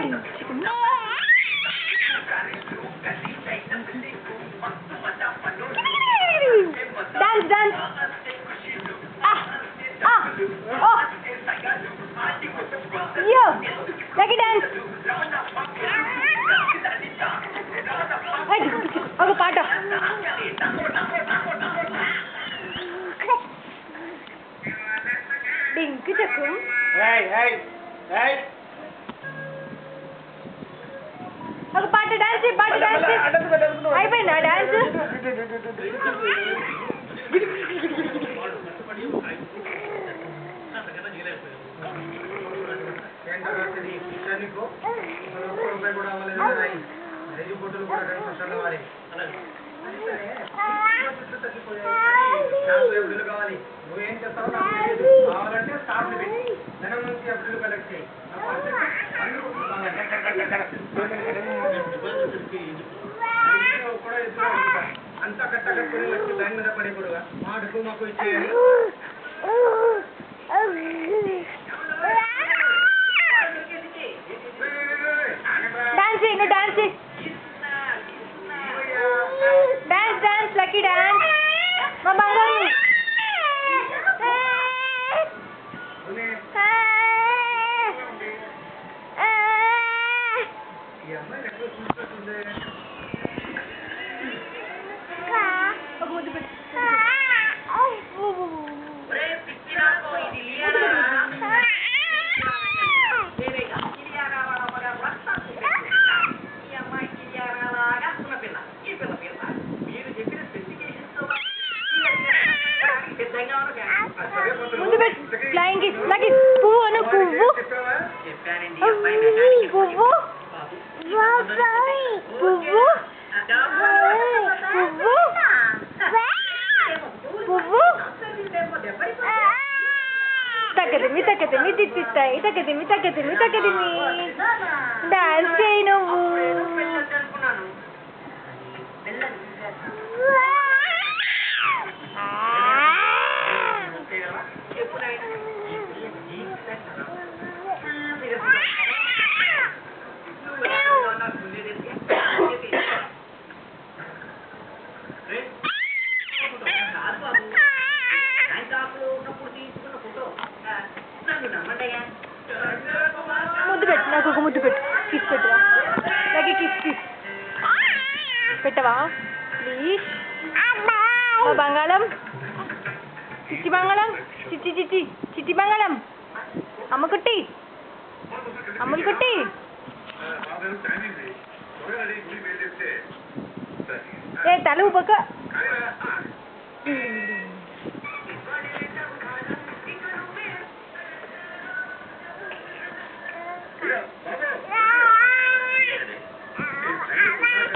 Dance, dance. Oh. Yo, lagi dance. Aku padah. Ding, kita kum. Hey. Aku padah dance. Ayuh dance. అంతా కట్టకట్టుకుని వచ్చి దాని మీద పడిపోడుగా మాటకు మాకు ఇచ్చేయండి. Dance, lucky dance. Mama. Flying kiss, lagi puvu anu puvu. Puvu. Puvu. Takadimi. Dance చేయను. ముద్దు పెట్టు కిస్ పెట్టువా లగి కిస్ పెట్టవా ప్లీజ్ మా బంగాళం చిట్టి బంగాళం చిట్టి బంగాళం అమ్ములు కుట్టి ఏ తల ఊపక